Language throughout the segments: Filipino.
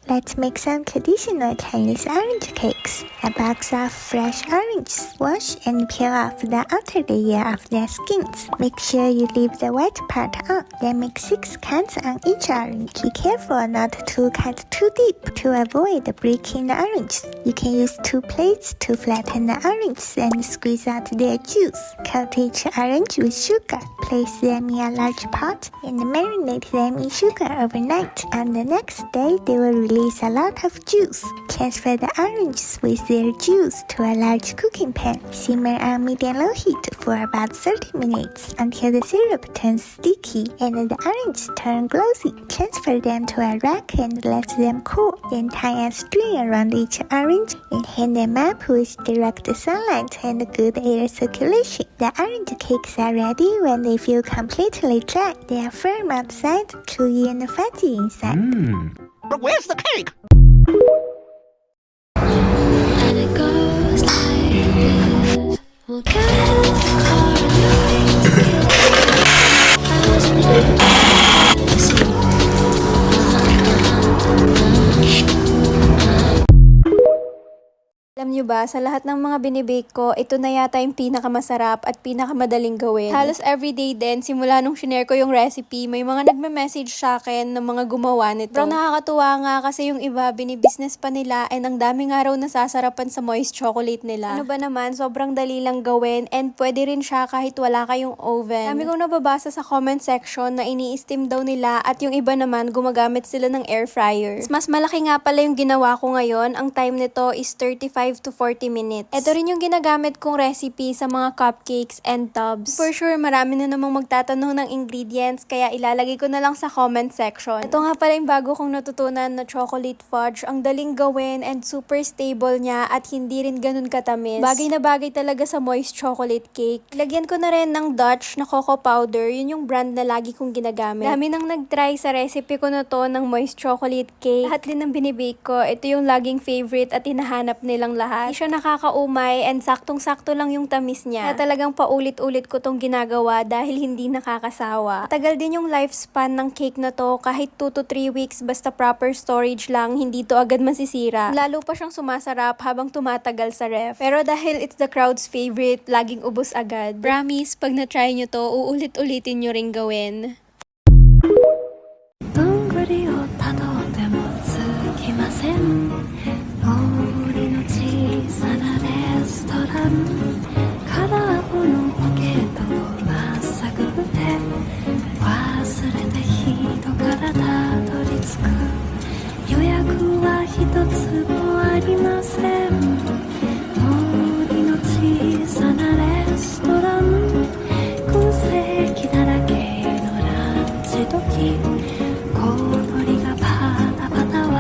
Let's make some traditional Chinese orange cakes. A box of fresh oranges. Wash and peel off the outer layer of their skins. Make sure you leave the white part on. Then make 6 cuts on each orange. Be careful not to cut too deep to avoid breaking the oranges. You can use 2 plates to flatten the oranges and squeeze out their juice. Coat each orange with sugar. Place them in a large pot and marinate them in sugar overnight. On the next day, they will release a lot of juice. Transfer the oranges with their juice to a large cooking pan. Simmer on medium-low heat for about 30 minutes until the syrup turns sticky and the oranges turn glossy. Transfer them to a rack and let them cool. Then tie a string around each orange and hang them up with direct sunlight and good air circulation. The orange cakes are ready when they feel completely dry. They are firm outside, chewy and fatty inside. But where's the cake? And it goes like this. We'll get our lights as we Alam nyo ba, sa lahat ng mga binibake ko, ito na yata yung pinakamasarap at pinakamadaling gawin. Halos everyday din, simula nung shinare ko yung recipe, may mga nagme-message sa akin ng mga gumawa nito. Pero nakakatuwa nga kasi yung iba, binibusiness pa nila and ang daming araw nasasarapan sa moist chocolate nila. Ano ba naman, sobrang dali lang gawin and pwede rin siya kahit wala kayong oven. Dami kong nababasa sa comment section na ini-steam daw nila at yung iba naman gumagamit sila ng air fryer. Mas malaki nga pala yung ginawa ko ngayon, ang time nito is 35 to 40 minutes. Ito rin yung ginagamit kong recipe sa mga cupcakes and tubs. For sure, marami na namang magtatanong ng ingredients, kaya ilalagay ko na lang sa comment section. Ito nga pala yung bago kong natutunan na chocolate fudge. Ang daling gawin and super stable niya at hindi rin ganun katamis. Bagay na bagay talaga sa moist chocolate cake. Lagyan ko na rin ng Dutch na cocoa powder. Yun yung brand na lagi kong ginagamit. Dami nang nag-try sa recipe ko na to ng moist chocolate cake. Lahat din ng binibake ko. Ito yung laging favorite at hinahanap nilang lahat. Hindi siya nakakaumay and saktong-sakto lang yung tamis niya. Kaya talagang paulit-ulit ko tong ginagawa dahil hindi nakakasawa. Tagal din yung lifespan ng cake na to, kahit 2 to 3 weeks basta proper storage lang, hindi to agad masisira. Lalo pa siyang sumasarap habang tumatagal sa ref. Pero dahil it's the crowd's favorite, laging ubos agad. Promise, pag na-try nyo to, uulit-ulitin nyo ring gawin. どんぐりをたどってもつきません森の小さなレストラン空っぽのポケットをまっさぐって忘れた人からたどり着く予約は一つもありません森の小さなレストラン空席だらけのランチ時小鳥がパタパタ笑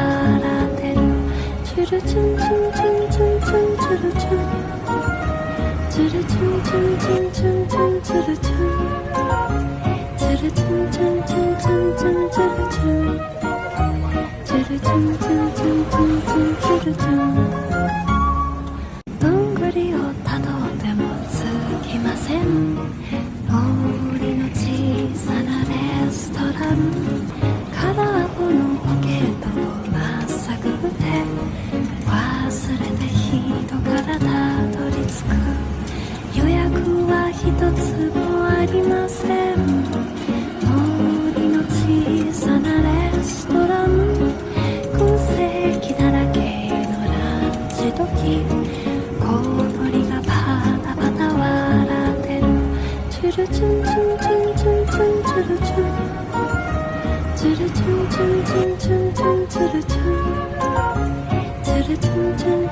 ってるチュルチュンチュンチュンチュンチュンチュルチュンチュルチュンチュンチュンチュンチュンチュルチュンチュルチュンチュンチュンチュンチュンチュルチュンチュルチュンチュンチュンチュンチュンチュルチュンどんぐりをたどってもつきません森の小さなレストラン空っぽのポケットをまっさぐって忘れた人からたどり着く予約は一つもありません森の小さなレストラン空席だらけのランチ時小鳥がパタパタ笑ってるチュルチュンチュンチュンチュンチュンチュルチュンチュルチュンチュンチュンチュンチュンチュルチュンチュルチュンチュンチ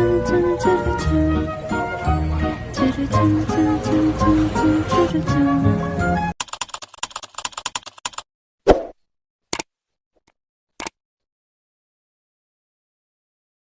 ュンチュンチュンチュルチュンチュルチュンチュンチュンチュンチュンチュルチュン